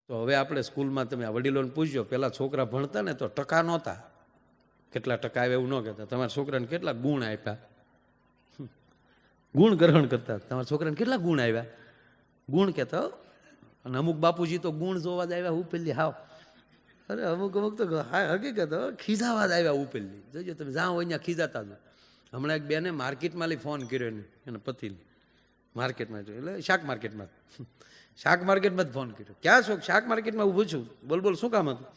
તો હવે આપણે સ્કૂલમાં તમે વડીલોને પૂછજો, પહેલાં છોકરા ભણતા ને તો ટકા નહોતા, કેટલા ટકા આવે એવું ન કહેતા, તમારા છોકરાને કેટલા ગુણ આપ્યા, ગુણ ગ્રહણ કરતા, તમારા છોકરાને કેટલા ગુણ આવ્યા, ગુણ કહેતા. અને અમુક બાપુજી તો ગુણ જોવા જ આવ્યા ઉપેલી હાવ, અરે અમુક તો હકીકત ખીજાવા જ આવ્યા ઉપેલી. જોજો તમે જ્યાં હોય ત્યાં ખીજાતા જ. હમણાં એક બેને માર્કેટમાં ફોન કર્યો એને, એના પતિને માર્કેટમાં, એટલે શાક માર્કેટમાં, શાક માર્કેટમાં જ ફોન કર્યો. ક્યાં છો? શાક માર્કેટમાં ઊભું છું. બોલ બોલ, શું કામ હતું?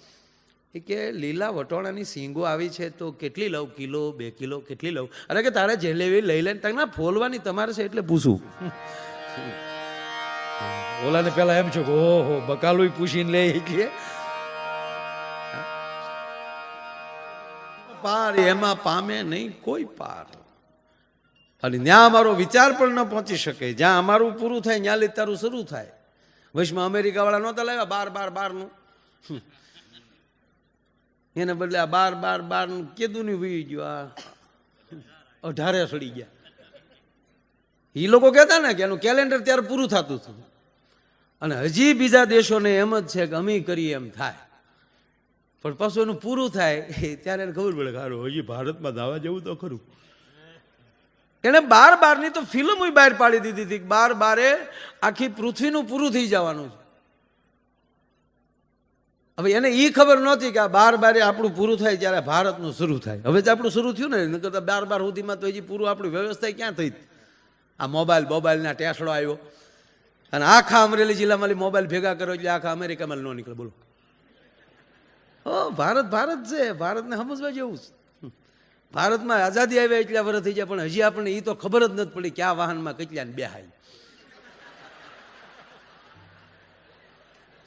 એ કે લીલા વટોળાની સીંગો આવી છે તો કેટલી લઉં, કિલો 2 કિલો કેટલી લઉં? અરે કે તારે જે લેવી લઈ લઈને, તારે ના ફોલવાની તમારે છે એટલે પૂછું. ઓલાને પેલા એમ છો કે ઓહો બકાલું પૂછીને લે એટલે પાર એમાં પામે નહીં કોઈ પાર. અને ત્યાં અમારો વિચાર પણ ન પહોંચી શકે. જ્યાં અમારું પૂરું થાય ત્યાં લી તારું શરૂ થાય. વચમાં અમેરિકા વાળા નહોતા લાવ્યા 12 એને બદલે આ 12 કેદું ની વી ગયું, આ 18 સડી ગયા. એ લોકો કહેતા ને કે એનું કેલેન્ડર ત્યારે પૂરું થતું હતું. અને હજી બીજા દેશોને એમ જ છે કે અમે કરીએ એમ થાય, પણ પાછું એનું પૂરું થાય ત્યારે એને ખબર પડે કે હારું હજી ભારતમાં દાવા જેવું તો ખરું. એને 12 ની તો ફિલ્મ બહાર પાડી દીધી હતી. 12 આખી પૃથ્વીનું પૂરું થઈ જવાનું છે. હવે એને એ ખબર નહોતી કે આ 12 આપણું પૂરું થાય ત્યારે ભારતનું શરૂ થાય. હવે જ આપણું શરૂ થયું ને, કરતા 12 સુધીમાં તો હજી પૂરું આપણી વ્યવસ્થા ક્યાં થઈ. આ મોબાઈલના ટેસડો આવ્યો અને આખા અમરેલી જિલ્લામાં મોબાઈલ ભેગા કરો એટલે આખા અમેરિકામાં ન નીકળે. બોલો, ભારત છે. ભારતને સમજવા જેવું છે. ભારતમાં આઝાદી આવ્યા એટલા વર્ષ થઈ જાય, પણ હજી આપણને એ તો ખબર જ નથી પડી કે આ વાહનમાં કેટલાને બેહાય.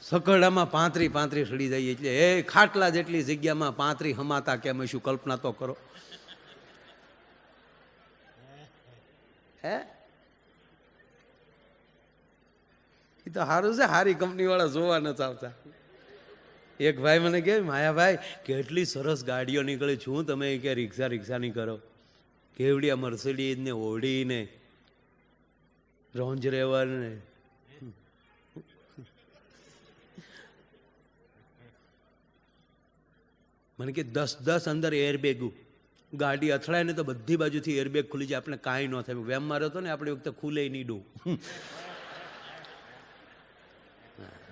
સકડામાં 35 સડી જાય એટલે એ ખાટલા જેટલી જગ્યામાં 35 હમાતા કેમ શું કલ્પના તો કરો. હે એ તો સારું છે, સારી કંપની વાળા જોવા નથી આવતા. એક ભાઈ મને કહે, માયાભાઈ કેટલી સરસ ગાડીઓ નીકળે, શું તમે કે રિક્ષા નહીં કરો? કેવડી મર્સિડીઝ ને ઓડી ને રોન્જ રેવર ને. મને કે 10 અંદર એરબેગ, ગાડી અથડાય ને તો બધી બાજુથી એરબેગ ખુલી જાય, આપણે કાંઈ ન થાય. વેમ માર્યો હતો ને આપણી વખતે ખુલે નહીં ડું,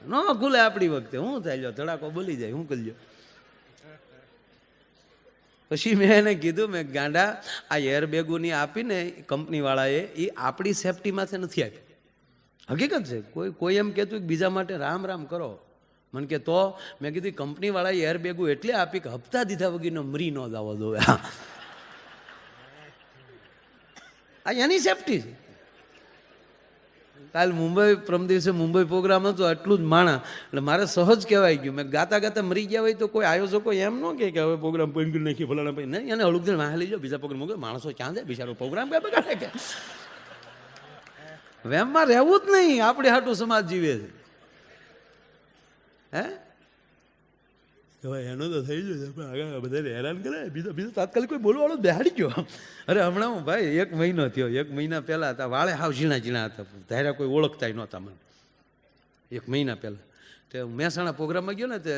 ન ખુલે આપણી વખતે. શું થાય લો, ધડાકો બોલી જાય, શું કરજો. પછી મેં એને કીધું, મેં ગાંડા આ એરબેગોની આપીને કંપની વાળાએ એ આપણી સેફટીમાંથી નથી આપી. હકીકત છે. કોઈ એમ કહેતું કે બીજા માટે રામ કરો. મને કે તો મેં કીધું કંપની વાળાએ એરબેગો એટલે આપી કે હપ્તા દીધા વગરનો મરી ન જવો દો. આ એની સેફટી છે. કાલ પ્રમ દિવસે મુંબઈ પ્રોગ્રામ હતો, આટલું જ માણા, એટલે મારે સહજ કહેવાય ગયું. મેં ગાતા મરી ગયા હોય તો કોઈ આયોજકો એમ ન કે હવે પ્રોગ્રામ બંધ કરી નાખી ફલાણા ભાઈ નહીં, એને હળુક વાહ લઈ જાઓ, બીજા પ્રોગ્રામ મૂકે. માણસો ક્યાં જાય બિચારો, પ્રોગ્રામ ક્યાં બગાડે કે? વેમમાં રહેવું જ નહીં. આપણે હાટું સમાજ જીવે છે. હે હવે એનો તો થઈ ગયો, બધાને હેરાન કરે. બીજો તાત્કાલિક કોઈ બોલવાળો બેહાડી ગયો. અરે હમણાં હું ભાઈ 1 મહિનો થયો, 1 મહિના પહેલાં હતા, વાળે હાવ ઝીણા હતા, ધાર્યા કોઈ ઓળખતા નહોતા મને. 1 મહિના પહેલાં તે મહેસાણા પ્રોગ્રામમાં ગયો ને, તે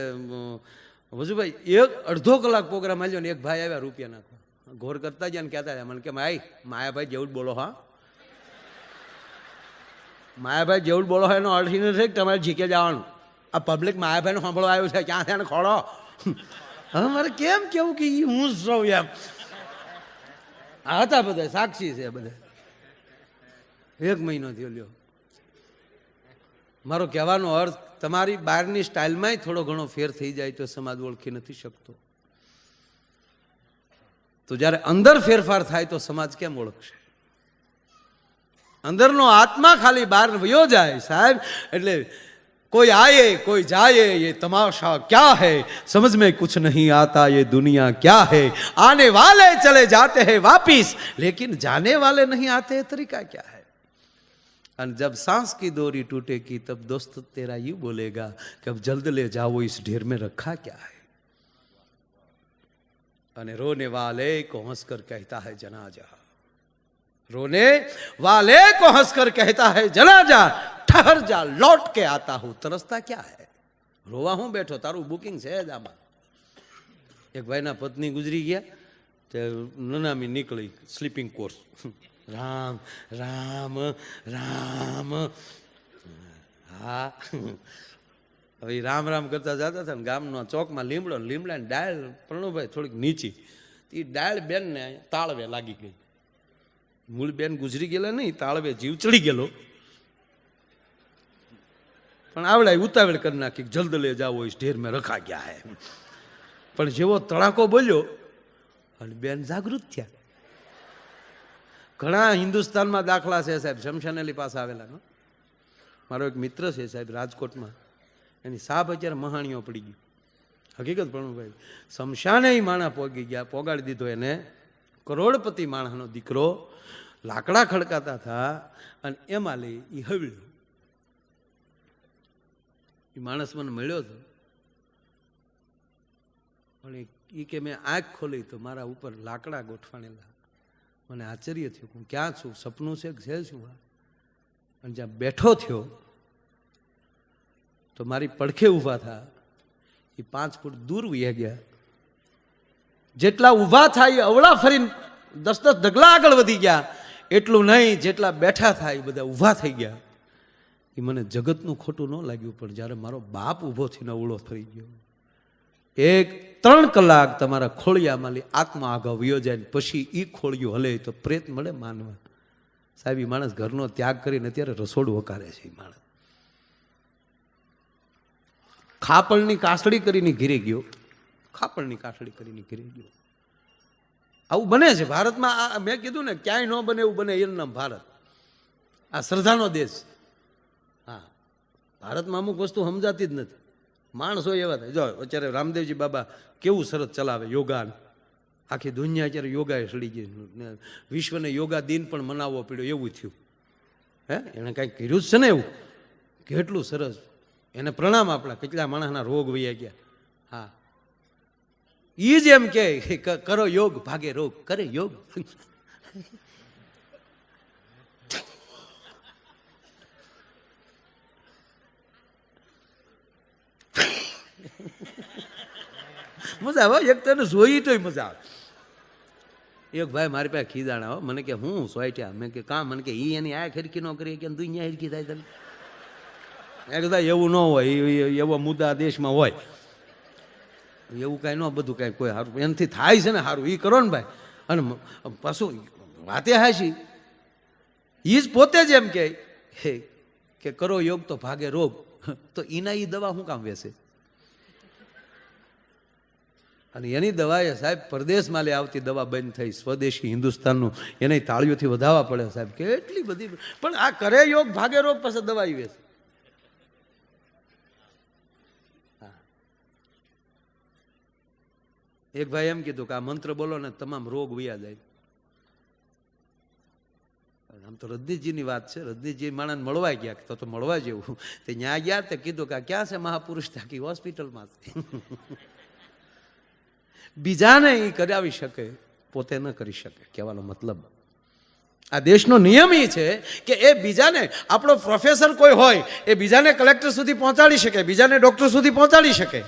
વજુભાઈ 1-1.5 કલાક પ્રોગ્રામ આવ્યો ને એક ભાઈ આવ્યા રૂપિયા નાખવા, ઘોર કરતા ગયા ને કહેતા મને કે માયાભાઈ જેવું જ બોલો. હા, માયાભાઈ જેવું જ બોલો હોય એનો અર્થ નથી કે તમારે જીકે જવાનું. આ પબ્લિક માયાભાઈનો સાંભળો આવ્યો છે, ક્યાં છે ખોડો. હવે મારે કેમ કેવું કે હું જ સૌ એમ હતા બધા સાક્ષી છે બધા. 1 મહિનો થયો લ્યો. મારો કહેવાનો અર્થ, તમારી બહારની સ્ટાઇલમાંય થોડો ઘણો ફેર થઈ જાય તો સમાજ ઓળખી નથી શકતો. તો જ્યારે અંદર ફેરફાર થાય તો સમાજ કેમ ઓળખશે? અંદરનો આત્મા ખાલી બહાર વયો જાય સાહેબ. એટલે कोई आए कोई जाए ये तमाशा क्या है, समझ में कुछ नहीं आता ये दुनिया क्या है. आने वाले चले जाते हैं वापिस, लेकिन जाने वाले नहीं आते, तरीका क्या है. और जब सांस की डोरी टूटेगी तब दोस्त तेरा यूं बोलेगा कि अब जल्द ले जाओ इस ढेर में रखा क्या है. અને रोने वाले को हंसकर कहता है जना जा, रोने वाले को हंसकर कहता है जना जा, ठहर जा लौट के आता हूं, तरसता क्या है. રોવા હું બેઠો, તારું બુકિંગ છે જ આમાં. એક ભાઈના પત્ની ગુજરી ગયા, તે નનામી નીકળી સ્લીપિંગ કોર્સ, રામ રામ રામ. હા, હવે રામ રામ કરતા જતા હતા ને ગામના ચોકમાં લીમડાની ડાળ પ્રણુભાઈ થોડીક નીચી, એ ડાળ બેનને તાળવે લાગી ગઈ. મૂળ બેન ગુજરી ગયેલા નહીં, તાળવે જીવ ચડી ગયેલો, પણ આવડે ઉતાવળ કરી નાખી, જલ્દ લે જાઓ ઢેર મેં રખા ગયા હે. પણ જેવો તડાકો બોલ્યો અને બેન જાગૃત થયા. ઘણા હિન્દુસ્તાનમાં દાખલા છે સાહેબ, શમશાનેલી પાસે આવેલા. મારો એક મિત્ર છે સાહેબ રાજકોટમાં, એની સાપ અત્યારે મહાણીઓ પડી ગઈ. હકીકત પણ ભાઈ, શમશાને માણા પોગી ગયા, પોગાડી દીધો એને. કરોડપતિ માણસનો દીકરો, લાકડા ખડકાતા હતા અને એમાં લઈ એ હવળ્યો. એ માણસ મને મળ્યો હતો, પણ એ કે મેં આંખ ખોલી તો મારા ઉપર લાકડા ગોઠવાણેલા. મને આશ્ચર્ય થયું, હું ક્યાં છું, સપનું છે કે છે શું? અને જ્યાં બેઠો થયો તો મારી પડખે ઊભા થા, એ 5 ફૂટ દૂર વહી ગયા. જેટલા ઊભા થાય એ અવળા ફરીને 10 ડગલા આગળ વધી ગયા, એટલું નહીં જેટલા બેઠા થાય એ બધા ઊભા થઈ ગયા. એ મને જગતનું ખોટું ન લાગ્યું, પણ જ્યારે મારો બાપ ઊભો થઈને અવળો થઈ ગયો, 3 કલાક તમારા ખોળિયામાં આત્મા આગળ વયો જાય, પછી એ ખોળિયું હલે તો પ્રેત મળે માનવા. સાહેબ, એ માણસ ઘરનો ત્યાગ કરીને અત્યારે રસોડું વકારે છે. એ માણસ ખાપણની કાસડી કરીને ઘીરે ગયો, ખાપણની કાસડી કરીને ઘીરે ગયો. આવું બને છે ભારતમાં. મેં કીધું ને, ક્યાંય ન બને એવું બને, એનું નામ ભારત. આ શ્રદ્ધાનો દેશ. હા, ભારતમાં અમુક વસ્તુ સમજાતી જ નથી. માણસો એવા થાય. જો અત્યારે રામદેવજી બાબા કેવું સરસ ચલાવે યોગા. આખી દુનિયા અત્યારે યોગાએ સડી ગઈ, વિશ્વને યોગા દિન પણ મનાવવો પડ્યો એવું થયું. હે, એણે કાંઈક કર્યું જ છે ને એવું. કેટલું સરસ, એને પ્રણામ આપણા. કેટલા માણસના રોગ વયા ગયા. હા, એ જ એમ કે કરો યોગ ભાગે રોગ, કરે યોગ. મજા આવે, એક તને જોઈ તોય મજા આવે. એક ભાઈ મારી પાસે ખીજાણા હો, મને કે હું સોઈટ્યા. મેં કે કામ? મને કે ઈ એની આ ખરકી ન કરી કે દુનિયા હરકી થાય તને. મેં કીધું એવું ન હોય, એવો મુદ્દા દેશમાં હોય, એવું કાંઈ ન, બધું કાંઈ કોઈ સારું એનાથી થાય છે ને સારું એ કરો ને ભાઈ. અને પાછું વાતે હાશી, એ જ પોતે જ એમ કે કરો યોગ તો ભાગે રોગ. તો એના એ દવા શું કામ વેસે? અને એની દવા એ સાહેબ પરદેશમાં લે આવતી દવા બંધ થઈ, સ્વદેશી હિન્દુસ્તાનનું એને તાળીઓથી વધાવવા પડે સાહેબ. કેટલી બધી, પણ આ કરે યોગ ભાગે રોગ, પાસે દવા આવી વેસે. એક ભાઈ એમ કીધું કે આ મંત્ર બોલો ને તમામ રોગ વયા જાય. આમ તો રજનીશજીની વાત છે. રજનીશજી માણસને મળવા ગયા, તો મળવા જેવું. તે ત્યાં ગયા તે કીધું કે આ ક્યાં છે મહાપુરુષ? થાકી હોસ્પિટલમાં છે. બીજાને એ કરાવી શકે, પોતે ન કરી શકે. કહેવાનો મતલબ આ દેશનો નિયમ એ છે કે એ બીજાને, આપણો પ્રોફેસર કોઈ હોય એ બીજાને કલેક્ટર સુધી પહોંચાડી શકે, બીજાને ડોક્ટર સુધી પહોંચાડી શકે,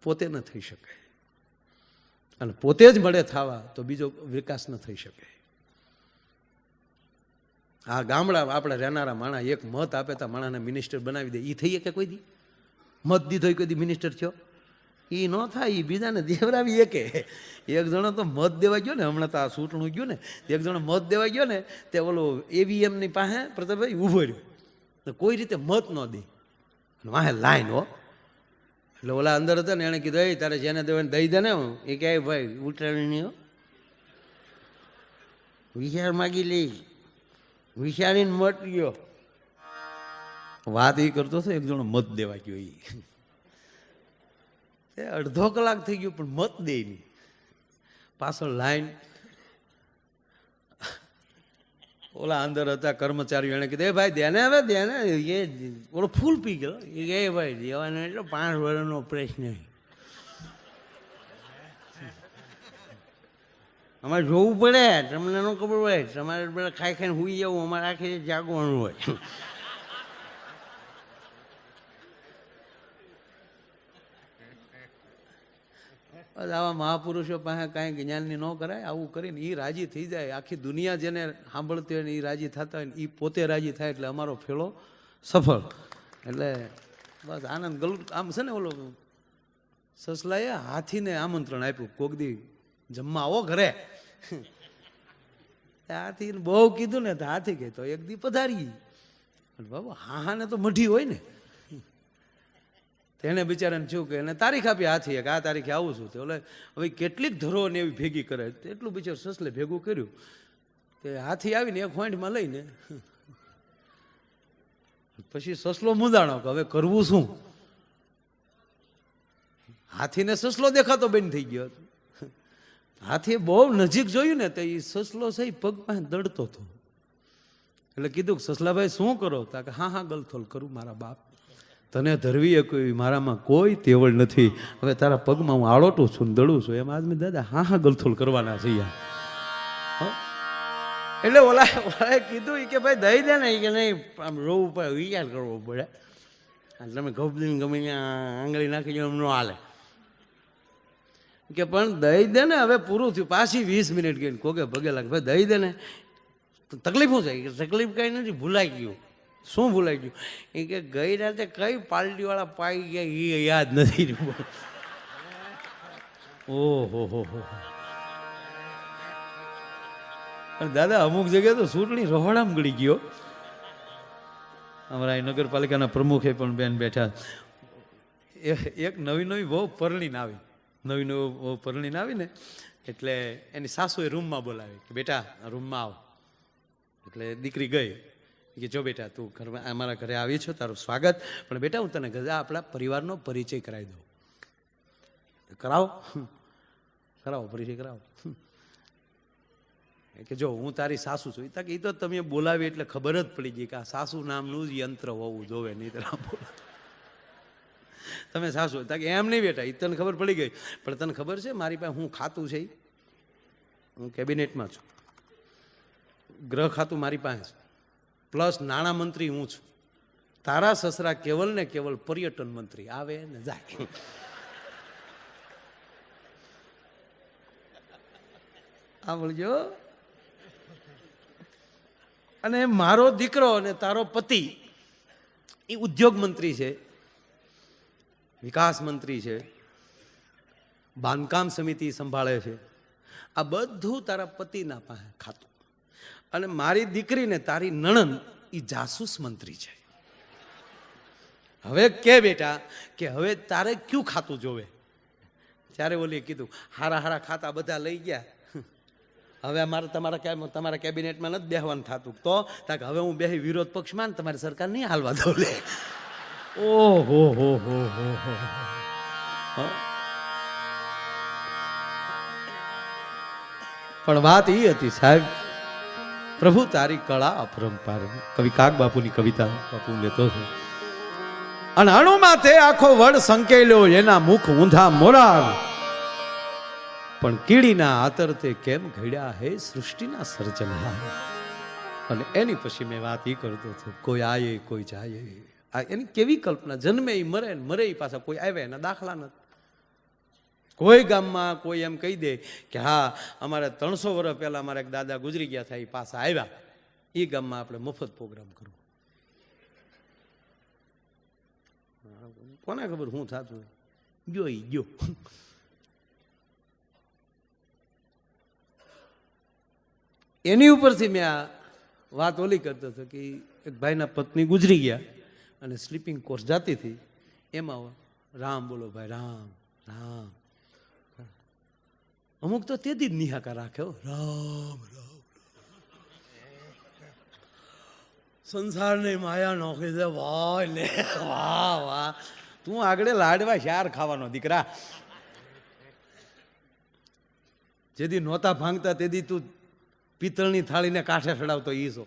પોતે ન થઈ શકે. અને પોતે જ મળે થવા તો બીજો વિકાસ ન થઈ શકે. આ ગામડા આપણે રહેનારા માણસ એક મત આપે તો માણસને મિનિસ્ટર બનાવી દે. એ થઈ કે કોઈ દી મત દીધો કોઈ દી મિનિસ્ટર થયો? એ ન થાય. એ બીજાને દેવરાવી એક જણો તો મત દેવા ગયો ને, હમણાં તો આ સૂંટણું ગયું ને, એક જણો મત દેવા ગયો ને, તે ઓલો એવીએમની પાસે પ્રતાપભાઈ ઊભો રહ્યો, તો કોઈ રીતે મત ન દે. વાહે લાઈન હો. એટલે ઓલા અંદર હતા ને, એણે કીધું એ તારે જેને દેવાને દઈ દે ને. એ કહે ભાઈ ઉઠાણી હો, વિચાર માગી લઈ, વિચારીને મત ગયો. વાત એ કરતો હતો, એક જણો મત દેવા ગયો. એ અડધો કલાક થઈ ગયો પણ મત દે નહીં. પાછળ લાઈન. ઓલા અંદર હતા કર્મચારીઓ, એને કીધું એ ભાઈ દેને, હવે દેને. એ ઓલો ફૂલ પી ગયો. એ ભાઈ દેવાનો એટલે 5 વર્ષનો પ્રશ્ન. અમારે જોવું પડે, તમને ન ખબર હોય. તમારે બધા ખાઈ ખાઈને સુઈ જવું, અમારે આખી જાગવાનું હોય. બસ આવા મહાપુરુષો પાસે કાંઈ જ્ઞાનની ન કરાય. આવું કરીને એ રાજી થઈ જાય, આખી દુનિયા જેને સાંભળતી હોય ને એ રાજી થતા હોય ને એ પોતે રાજી થાય એટલે અમારો ફેળો સફળ. એટલે બસ આનંદ ગલું આમ છે ને. ઓલો સસલાએ હાથીને આમંત્રણ આપ્યું, કોક દી જમવા આવો ઘરે. હાથીને બહુ કીધું ને તો હાથી કહે તો એક દી પધારી. બાબુ હા ને તો મઢી હોય ને. તેને બિચારાને શું કે એને તારીખ આપી હાથી કે આ તારીખે આવું છું. તો એટલે હવે કેટલીક ધરો ને એવી ભેગી કરે એટલું બિચાર સસલે ભેગું કર્યું. તે હાથી આવીને એક હોંઠમાં લઈને પછી સસલો મુંજાણો કે હવે કરવું શું. હાથીને સસલો દેખાતો બંધ થઈ ગયો. હાથીએ બહુ નજીક જોયું ને તો એ સસલો છે પગ પાસે દડતો હતો. એટલે કીધું કે સસલાભાઈ શું કરો? તા કે હા ગલથોલ કરું મારા બાપ, તને ધરવી કોઈ મારામાં કોઈ તેવડ નથી. હવે તારા પગમાં હું આળોટું છું ને દડું છું. એમ આદમી દાદા હા ગલથોલ કરવાના છે યાર. એટલે ઓલાએ કીધું કે ભાઈ દઈ દે ને કે નહીં, આમ રોવું પડે, વિચાર કરવો પડે. તમે ગભરીને ગમે આંગળી નાખી એમ ન હાલે કે પણ દઈ દે ને. હવે પૂરું થયું, પાછી 20 મિનિટ ગઈ. કોકે ભગે લાગે ભાઈ દઈ દે ને. તકલીફ શું થાય? તકલીફ કઈ નથી, ભૂલાઈ ગયું. શું ભૂલાઈ ગયું? એ કે ગઈ રાતે કઈ પાર્ટીવાળા પાઈ ગયા એ યાદ નથી. ઓહો હો. દાદા અમુક જગ્યાએ તો ચૂંટણી રહોડામાં ગળી ગયો. અમારા નગરપાલિકાના પ્રમુખે પણ બેન બેઠા. એક નવી બહુ પરણીને આવી, નવી બહુ પરણીને આવી ને એટલે એની સાસુએ રૂમમાં બોલાવી કે બેટા રૂમમાં આવ. એટલે દીકરી ગઈ કે જો બેટા તું ઘરમાં અમારા ઘરે આવી છો, તારું સ્વાગત, પણ બેટા હું તને ગજા આપણા પરિવારનો પરિચય કરાવી દઉં. કરાવો પરિચય કરાવો. કે જો હું તારી સાસુ છું. એ તો તમે બોલાવી એટલે ખબર જ પડી ગઈ કે આ સાસુ નામનું જ યંત્ર હોવું જોવે, નહીં તો તમે સાસુ કે એમ નહીં બેટા. એ તને ખબર પડી ગઈ, પણ તને ખબર છે મારી પાસે હું ખાતું છે? હું કેબિનેટમાં છું, ગૃહ ખાતું મારી પાસે છે, પ્લસ નાણાં મંત્રી હું છું. તારા સસરા કેવલ ને કેવલ પર્યટન મંત્રી, આવે ને જાય. આ બોલજો. અને મારો દીકરો અને તારો પતિ એ ઉદ્યોગ મંત્રી છે, વિકાસ મંત્રી છે, બાંધકામ સમિતિ સંભાળે છે. આ બધું તારા પતિના પાસે ખાતું. અને મારી દીકરીને તારી નણંદ એ જાસૂસ મંત્રી છે. હવે કે બેટા કે હવે તારે કયું ખાતું જોવે? ત્યારે ઓલીએ કીધું હારા ખાતા બધા લઈ ગયા, હવે અમારે તમારા કેબિનેટમાં નથી બેહવાનું થતું. તો હવે હું બેહી વિરોધ પક્ષમાં ને તમારી સરકાર નહીં હાલવા દઉં. લે ઓહો હો. પણ વાત એ હતી સાહેબ, પ્રભુ તારી કળા અપરંપાર. કવિ કાગ બાપુની કવિતા બાપુ લેતો હતો. અને અણુમાં તે આખો વડ સંકેલ્યો, એના મુખ ઊંધા મોરાર, પણ કીડીના આતરતે કેમ ઘડ્યા હે સૃષ્ટિના સર્જનહાર. અને એની પછી મેં વાત એ કરતો હતો, કોઈ આયે કોઈ જાય. આ એની કેવી કલ્પના! જન્મે એ મરે ને મરે એ પાછા કોઈ આવે એના દાખલા નથી. કોઈ ગામમાં કોઈ એમ કહી દે કે હા અમારે 300 વર્ષ પહેલા અમારા એક દાદા ગુજરી ગયા હતા, એ પાછા આવ્યા, એ ગામમાં આપણે મફત પ્રોગ્રામ કરવો. કોને ખબર શું થતું? ગયો ઈ ગયો. એની ઉપરથી મેં આ વાત ઓલી કરતો હતો કે એક ભાઈના પત્ની ગુજરી ગયા અને સ્લીપિંગ કોર્સ જાતી હતી. એમાં રામ બોલો ભાઈ, રામ રામ. અમુક તો તેથી જ નિહાકા રાખ્યો, રામ રામ. સંસારની માયા નોખી દે. વાહ લે વાહ વાહ, તું આગળ લાડવા શાર ખાવાનો દીકરા. જેથી નહોતા ભાંગતા તેથી તું પિત્તળની થાળીને કાંઠે ચડાવતો ઈસો.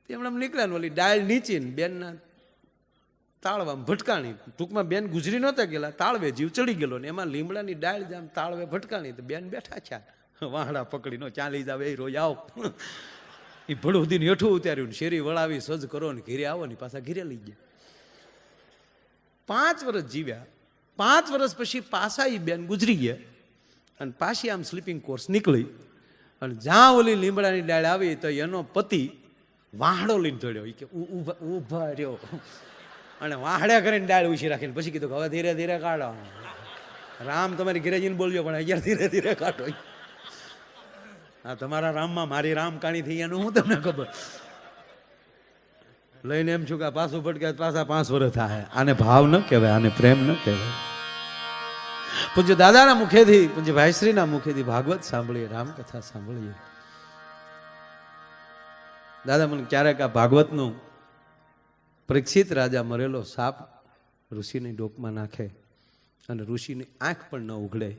તેમણે નીકળ્યા ઓલી ડાળ નીચીને બેનના તાળવામાં ભટકાણી. ટૂંકમાં બેન ગુજરી નહોતા ગયેલા, તાળવે જીવ ચડી ગયેલો ને એમાં લીમડાની ડાળ જામ તાળવે ભટકાણી. તો બેન બેઠા છે વાહડા પકડીનો ચાલી જાવ એ રોજ આવો. એ ભડું દીને હેઠું ઉતાર્યું, શેરી વળાવી સજ કરો ને ઘેરે આવો ને પાછા ઘેરે લઈ ગયા. 5 વર્ષ જીવ્યા. 5 વર્ષ પછી પાછા એ બેન ગુજરી ગયા અને પાછી આમ સ્લીપિંગ કોર્સ નીકળી અને જ્યાં ઓલી લીમડાની ડાળ આવી તો એનો પતિ વાહડો લઈને દોડ્યો. એ કે ઊભા રહ્યો અને વાહડ્યા કરીને ડાળ ઉછી રાખીને પછી કીધું કે હવે ધીરે ધીરે કાઢો. રામ તમારી ઘરેજીને બોલજો પણ અહીંયા ધીરે ધીરે કાઢો. હા, તમારા રામમાં મારી રામ કાણી થઈ એનું હું તમને ખબર. લઈને એમ છું કે પાછું ભટક્યા પાછા 5 વર્ષ થાય. આને ભાવ ન કહેવાય, આને પ્રેમ ન કહેવાય. પૂજ્ય દાદાના મુખેથી, પૂજ્ય ભાઈશ્રીના મુખેથી ભાગવત સાંભળીએ, રામકથા સાંભળીએ. દાદા મને ક્યારેક આ ભાગવતનું પરીક્ષિત રાજા મરેલો સાપ ઋષિની ડોકમાં નાખે અને ઋષિની આંખ પણ ન ઉઘડે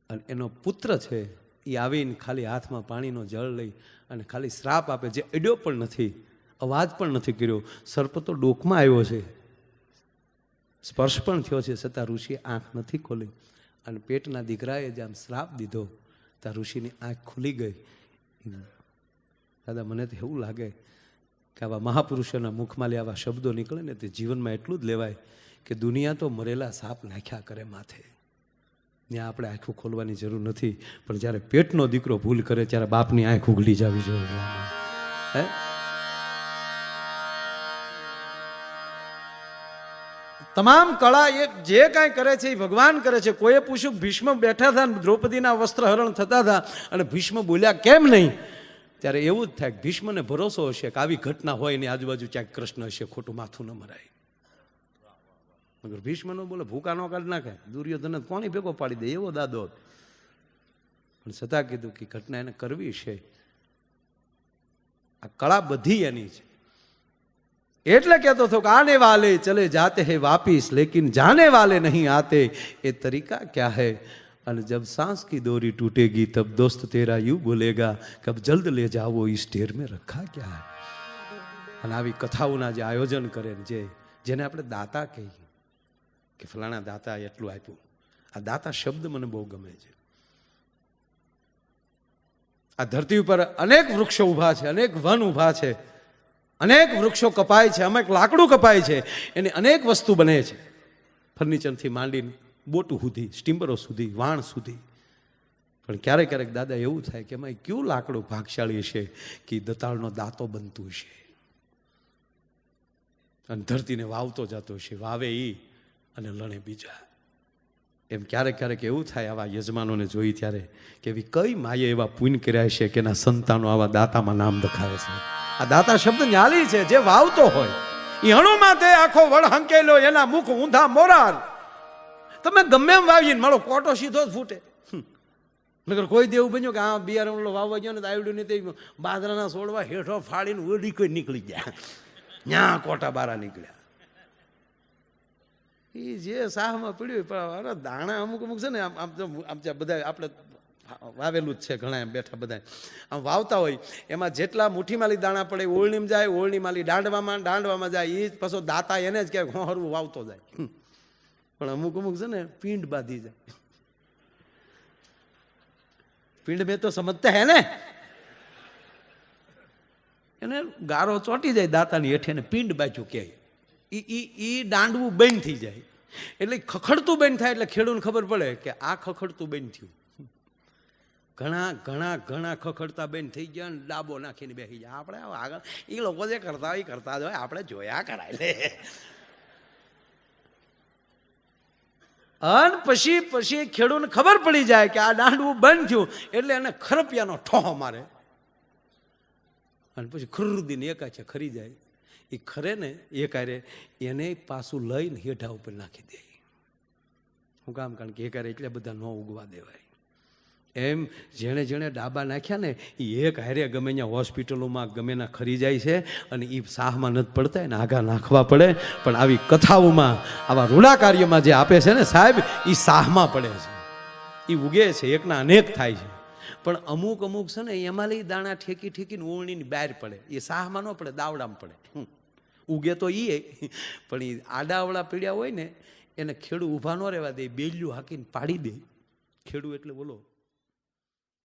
અને એનો પુત્ર છે એ આવીને ખાલી હાથમાં પાણીનો જળ લઈ અને ખાલી શ્રાપ આપે, જે અડ્યો પણ નથી, અવાજ પણ નથી કર્યો. સર્પ તો ડોકમાં આવ્યો છે, સ્પર્શ પણ થયો છે, છતાં ઋષિએ આંખ નથી ખોલી અને પેટના દીકરાએ જેમ શ્રાપ દીધો ત્યાં ઋષિની આંખ ખુલી ગઈ. દાદા મને તો એવું લાગે કે આવા મહાપુરુષોના મુખમાંથી આવા શબ્દો નીકળે ને તે જીવનમાં એટલું જ લેવાય કે દુનિયા તો મરેલા સાપ નાખ્યા કરે માથે, ત્યાં આપણે આંખો ખોલવાની જરૂર નથી. પણ જ્યારે પેટનો દીકરો ભૂલ કરે ત્યારે બાપની આંખ ઉઘડી જવી જોઈએ. હે, તમામ કળા એ જે કાંઈ કરે છે એ ભગવાન કરે છે. કોઈએ પૂછ્યું, ભીષ્મ બેઠા હતા દ્રૌપદીના વસ્ત્ર હરણ થતા હતા અને ભીષ્મ બોલ્યા કેમ નહીં? ત્યારે એવું જ થાય કે ભીષ્મને ભરોસો હશે કે આવી ઘટના હોય એની આજુબાજુ ક્યાંક કૃષ્ણ હશે, ખોટું માથું ન મરાય. મગર ભીષ્મ નો બોલે, ભૂકા નો કાઢ નાખે, દુર્યોધન કોની ભેગો પાડી દે એવો દાદો. પણ છતાં કીધું કે ઘટના એને કરવી છે. આ કળા બધી એની છે. એટલે કહેતો હતો કે આને વાલે ચલે જાતે હે વાપિસ લેકિન જાને વાલે નહીં આતે, એ તરીકા ક્યા હૈ? અને જબ सांस की डोरी टूटेगी तब दोस्त तेरा यूं बोलेगा कब जल्द ले जाओ इस ढेर में रखा क्या है. અને આવી કથાઓના જે આયોજન કરે ને જેને આપણે દાતા કહીએ કે ફલાણા દાતા એટલું આપ્યું, આ દાતા શબ્દ મને બહુ ગમે છે. આ ધરતી ઉપર અનેક વૃક્ષો ઊભા છે, અનેક વન ઊભા છે, અનેક વૃક્ષો કપાય છે, અનેક લાકડું કપાય છે, એની અનેક વસ્તુ બને છે, ફર્નિચરથી માંડીને બોટું સુધી, સ્ટીમરો સુધી, વાણ સુધી. પણ ક્યારેક ક્યારેક દાદા એવું થાય કે એમાં કયું લાકડું ભાગશાળી છે કે દતાળનો દાંતો બનતું છે અને ધરતીને વાવતો જતો છે, વાવે ઈ અને લણે બીજા. એમ ક્યારેક ક્યારેક એવું થાય આવા યજમાનોને જોઈ ત્યારે કે એવી કઈ માએ એવા પુણ્ય કર્યા છે કે એના સંતાનો આવા દાતામાં નામ દખાવે છે. આ દાતા શબ્દ ન્યાલી છે, જે વાવતો હોય એ હણુમાં તે આખો વડ હંકેલો, એના મુખ ઊંધા મોરાર. તમે ગમે એમ વાવીને મારો કોટો સીધો જ ફૂટે. નગર કોઈ દેવું બન્યું કે આ બિયારણ વાવવા ગયો ને તો આવડ્યું નહીં, તે બાજરાના છોડવા હેઠો ફાડીને ઓડી કોઈ નીકળી ગયા, ત્યાં કોટા બારા નીકળ્યા. એ જે સાહમાં પડ્યું પણ દાણા અમુક અમુક છે ને આમ બધા આપણે વાવેલું જ છે, ઘણા એમ બેઠા બધા આમ વાવતા હોય, એમાં જેટલા મુઠ્ઠીમાલી દાણા પડે ઓળણીમાં જાય, ઓળણીમાલી દાંડવામાં જાય, એ પાછો દાતા એને જ ક્યાંક હોહરવું વાવતો જાય. પણ અમુક અમુક છે ને પીંડ બાંધી જાય. પીંડ મેં તો સમજતા હે ને, એને ગારો ચોટી જાય દાતાની હેઠે ને પીંડ બાજુ કે ઈ દાંડવું બંધ થઈ જાય. એટલે ખખડતું બંધ થાય એટલે ખેડૂતને ખબર પડે કે આ ખખડતું બંધ થયું. ઘણા ઘણા ઘણા ખખડતા બંધ થઈ ગયા ને ડાબો નાખીને બેસી જાય. આપણે આગળ એ લોકો જે કરતા હોય એ કરતા જ હોય, આપણે જોયા કરાય લે. અને પછી ખેડૂતને ખબર પડી જાય કે આ દાંડવું બંધ થયું એટલે એને ખરપિયાનો ઠોહો મારે અને પછી ખુરદીને એકાચે ખરી જાય. એ ખરે ને એ કારે એને પાછું લઈને હેઠા ઉપર નાખી દે. શું કામ? કારણ કે એ કારે એટલે બધા ન ઉગવા દેવાય. એમ જેણે જેણે ડાબા નાખ્યા ને એ એક હારે ગમે ત્યાં હોસ્પિટલોમાં ગમે ના ખરી જાય છે અને એ સાહમાં નથી પડતા એને આગા નાખવા પડે. પણ આવી કથાઓમાં આવા રૂડા કાર્યમાં જે આપે છે ને સાહેબ, એ સાહમાં પડે છે, એ ઉગે છે, એકના અનેક થાય છે. પણ અમુક અમુક છે ને એમાં લઈ દાણા ઠેકી ઠેકીને ઓળણીની બહાર પડે, એ સાહમાં ન પડે, દાવડામાં પડે. ઉગે તો એ પણ એ આડાવડા પીડ્યા હોય ને એને ખેડૂ ઊભા ન રહેવા દે, બેલ્યું હાકીને પાડી દે. ખેડૂ એટલે બોલો